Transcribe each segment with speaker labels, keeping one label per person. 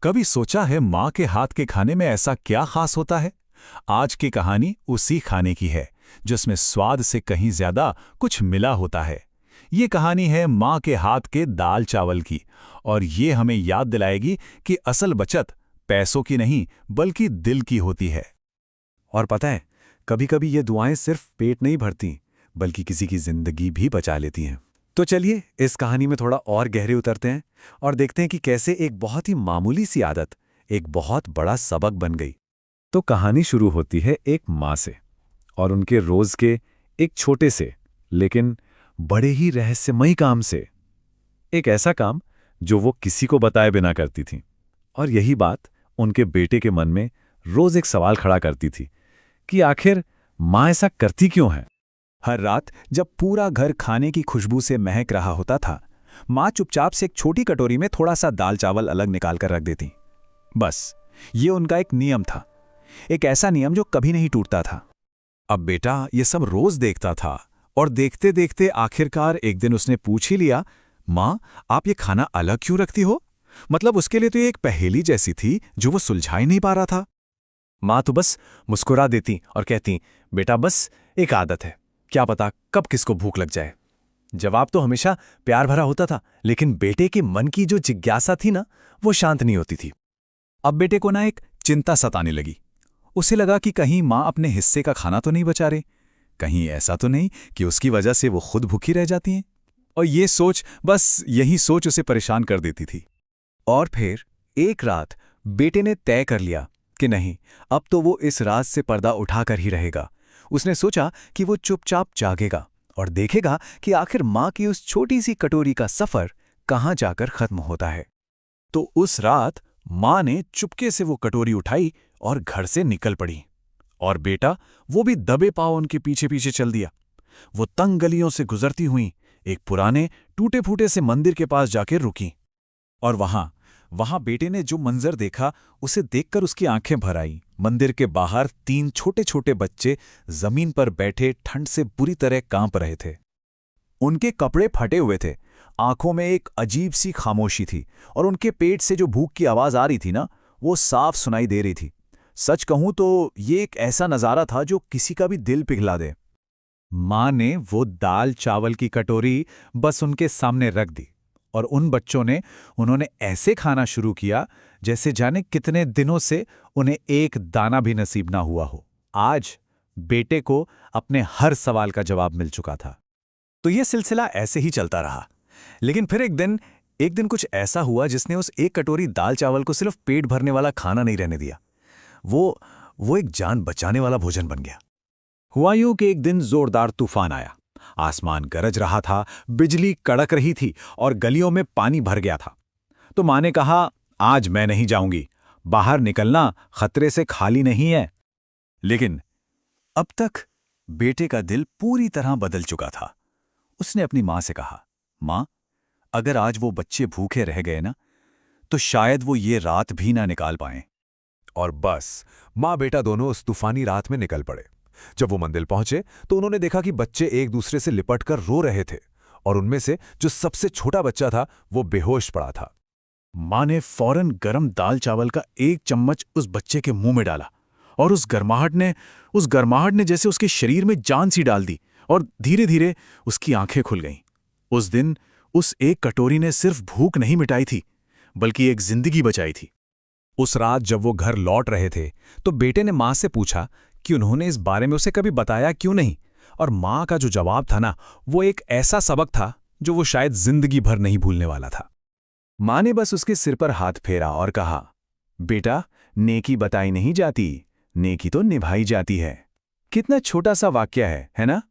Speaker 1: कभी सोचा है माँ के हाथ के खाने में ऐसा क्या खास होता है? आज की कहानी उसी खाने की है, जिसमें स्वाद से कहीं ज्यादा कुछ मिला होता है। ये कहानी है माँ के हाथ के दाल चावल की, और ये हमें याद दिलाएगी कि असल बचत पैसों की नहीं बल्कि दिल की होती है।
Speaker 2: और पता है, कभी कभी ये दुआएं सिर्फ पेट नहीं भरती, बल्कि किसी की जिंदगी भी बचा लेती हैं। तो चलिए इस कहानी में थोड़ा और गहरे उतरते हैं और देखते हैं कि कैसे एक बहुत ही मामूली सी आदत एक बहुत बड़ा सबक बन गई। तो कहानी शुरू होती है एक माँ से और उनके रोज के एक छोटे से लेकिन बड़े ही रहस्यमयी काम से। एक ऐसा काम जो वो किसी को बताए बिना करती थी। और यही बात उनके बेटे के मन में रोज एक सवाल खड़ा करती थी कि आखिर माँ ऐसा करती क्यों है।
Speaker 1: हर रात जब पूरा घर खाने की खुशबू से महक रहा होता था, माँ चुपचाप से एक छोटी कटोरी में थोड़ा सा दाल चावल अलग निकाल कर रख देती। बस ये उनका एक नियम था, एक ऐसा नियम जो कभी नहीं टूटता था।
Speaker 2: अब बेटा ये सब रोज देखता था और देखते देखते आखिरकार एक दिन उसने पूछ ही लिया, माँ आप ये खाना अलग क्यों रखती हो? मतलब उसके लिए तो ये एक पहेली जैसी थी जो वो सुलझा ही नहीं पा रहा था। माँ तो बस मुस्कुरा देती और कहती, बेटा बस एक आदत है, क्या पता कब किसको भूख लग जाए। जवाब तो हमेशा प्यार भरा होता था, लेकिन बेटे के मन की जो जिज्ञासा थी ना, वो शांत नहीं होती थी।
Speaker 1: अब बेटे को ना एक चिंता सताने लगी। उसे लगा कि कहीं माँ अपने हिस्से का खाना तो नहीं बचा रहे, कहीं ऐसा तो नहीं कि उसकी वजह से वो खुद भूखी रह जाती हैं। और यही सोच उसे परेशान कर देती थी।
Speaker 2: और फिर एक रात बेटे ने तय कर लिया कि नहीं, अब तो वो इस राज से पर्दा उठाकर ही रहेगा। उसने सोचा कि वो चुपचाप जागेगा और देखेगा कि आखिर माँ की उस छोटी सी कटोरी का सफर कहाँ जाकर खत्म होता है। तो उस रात माँ ने चुपके से वो कटोरी उठाई और घर से निकल पड़ी। और बेटा वो भी दबे पांव उनके पीछे पीछे चल दिया। वो तंग गलियों से गुजरती हुई एक पुराने टूटे फूटे से मंदिर के पास जाकर रुकी। और वहां बेटे ने जो मंजर देखा, उसे देखकर उसकी आंखें भर आईं। मंदिर के बाहर 3 छोटे छोटे बच्चे जमीन पर बैठे ठंड से बुरी तरह कांप रहे थे। उनके कपड़े फटे हुए थे, आंखों में एक अजीब सी खामोशी थी, और उनके पेट से जो भूख की आवाज आ रही थी ना, वो साफ सुनाई दे रही थी। सच कहूं तो ये एक ऐसा नजारा था जो किसी का भी दिल पिघला दे। माँ ने वो दाल चावल की कटोरी बस उनके सामने रख दी, और उन बच्चों ने उन्होंने ऐसे खाना शुरू किया जैसे जाने कितने दिनों से उन्हें एक दाना भी नसीब ना हुआ हो। आज बेटे को अपने हर सवाल का जवाब मिल चुका था। तो ये सिलसिला ऐसे ही चलता रहा। लेकिन फिर एक दिन कुछ ऐसा हुआ जिसने उस एक कटोरी दाल चावल को सिर्फ पेट भरने वाला खाना नहीं रहने दिया। वो एक जान बचाने वाला भोजन बन गया। हुआ यूं कि एक दिन जोरदार तूफान आया। आसमान गरज रहा था, बिजली कड़क रही थी और गलियों में पानी भर गया था। तो माँ ने कहा, आज मैं नहीं जाऊंगी, बाहर निकलना खतरे से खाली नहीं है। लेकिन अब तक बेटे का दिल पूरी तरह बदल चुका था। उसने अपनी माँ से कहा, माँ अगर आज वो बच्चे भूखे रह गए ना, तो शायद वो ये रात भी ना निकाल पाएं। और बस माँ बेटा दोनों उस तूफानी रात में निकल पड़े। जब वो मंदिर पहुंचे तो उन्होंने देखा कि बच्चे एक दूसरे से लिपटकर रो रहे थे, और उनमें से जो सबसे छोटा बच्चा था वो बेहोश पड़ा था। माँ ने फौरन गरम दाल चावल का एक चम्मच उस बच्चे के मुंह में डाला, और उस गर्माहट ने जैसे उसके शरीर में जान सी डाल दी, और धीरे धीरे उसकी आंखें खुल गईं। उस दिन उस एक कटोरी ने सिर्फ भूख नहीं मिटाई थी, बल्कि एक जिंदगी बचाई थी। उस रात जब वो घर लौट रहे थे तो बेटे ने माँ से पूछा कि उन्होंने इस बारे में उसे कभी बताया क्यों नहीं। और माँ का जो जवाब था ना, वो एक ऐसा सबक था जो वो शायद जिंदगी भर नहीं भूलने वाला था। माँ ने बस उसके सिर पर हाथ फेरा और कहा, बेटा नेकी बताई नहीं जाती, नेकी तो निभाई जाती है। कितना छोटा सा वाक्य है ना?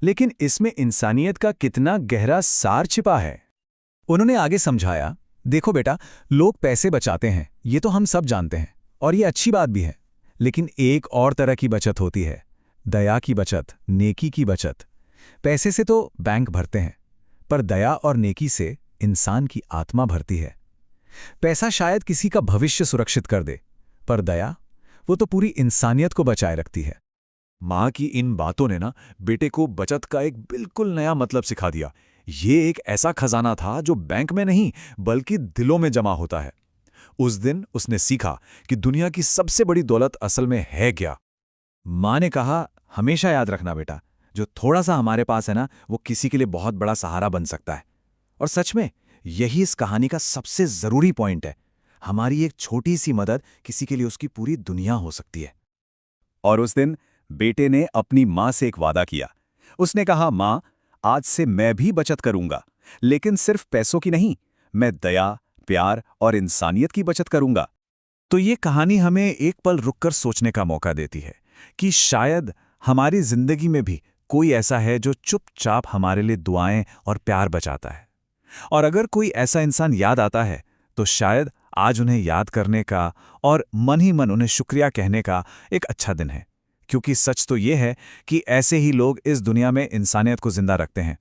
Speaker 2: लेकिन इसमें इंसानियत का कितना गहरा सार छिपा है। उन्होंने आगे समझाया, देखो बेटा, लोग पैसे बचाते हैं, ये तो हम सब जानते हैं, और ये अच्छी बात भी है। लेकिन एक और तरह की बचत होती है, दया की बचत, नेकी की बचत। पैसे से तो बैंक भरते हैं, पर दया और नेकी से इंसान की आत्मा भरती है। पैसा शायद किसी का भविष्य सुरक्षित कर दे, पर दया, वो तो पूरी इंसानियत को बचाए रखती है। माँ की इन बातों ने ना बेटे को बचत का एक बिल्कुल नया मतलब सिखा दिया। ये एक ऐसा खजाना था जो बैंक में नहीं बल्कि दिलों में जमा होता है।
Speaker 1: उस दिन उसने सीखा कि दुनिया की सबसे बड़ी दौलत असल में है क्या।
Speaker 2: माँ ने कहा, हमेशा याद रखना बेटा, जो थोड़ा सा हमारे पास है ना, वो किसी के लिए बहुत बड़ा सहारा बन सकता है। और सच में यही इस कहानी का सबसे जरूरी पॉइंट है। हमारी एक छोटी सी मदद किसी के लिए उसकी पूरी दुनिया हो सकती है।
Speaker 1: और उस दिन बेटे ने अपनी माँ से एक वादा किया। उसने कहा, माँ, आज से मैं भी बचत करूंगा, लेकिन सिर्फ पैसों की नहीं, मैं दया, प्यार और इंसानियत की बचत करूंगा। तो ये कहानी हमें एक पल रुककर सोचने का मौका देती है कि शायद हमारी जिंदगी में भी कोई ऐसा है जो चुपचाप हमारे लिए दुआएं और प्यार बचाता है। और अगर कोई ऐसा इंसान याद आता है, तो शायद आज उन्हें याद करने का और मन ही मन उन्हें शुक्रिया कहने का एक अच्छा दिन है। क्योंकि सच तो ये है कि ऐसे ही लोग इस दुनिया में इंसानियत को जिंदा रखते हैं।